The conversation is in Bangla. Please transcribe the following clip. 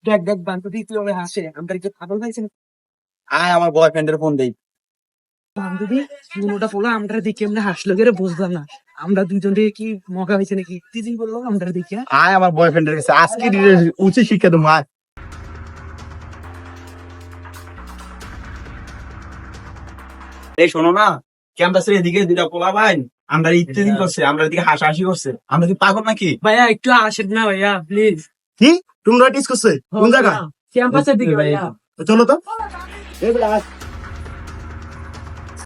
দেখ দেখ বান্ধবী কিভাবে হাসে, আমরা কি পাগল হয়েছে? আয় আমার বয়ফ্রেন্ডের ফোন দেই। বান্ধবী দুটা পোলা আমরা দেখি আমরা হাসলো করে বুঝলাম না, আমরা দুজন দিয়ে কি মজা হয়েছে নাকি? তিন বললো আমরা দেখি। আয় আমার বয়ফ্রেন্ডের কাছে আজকে উচিত শিক্ষা দেবো। আয় এই শোনো না, ক্যাম্পাসের এদিকে দুটা পোলা ভাই আমরা ইত্যাদি করছে, আমরা এদিকে হাসাহাসি করছে। আমরা কি পাগল নাকি? ভাইয়া একটু আসেন না ভাইয়া প্লিজ। কি তোমরা টিস করছে কোন জায়গা? ক্যাম্পাসের দিকে ভাইয়া। চলো তো।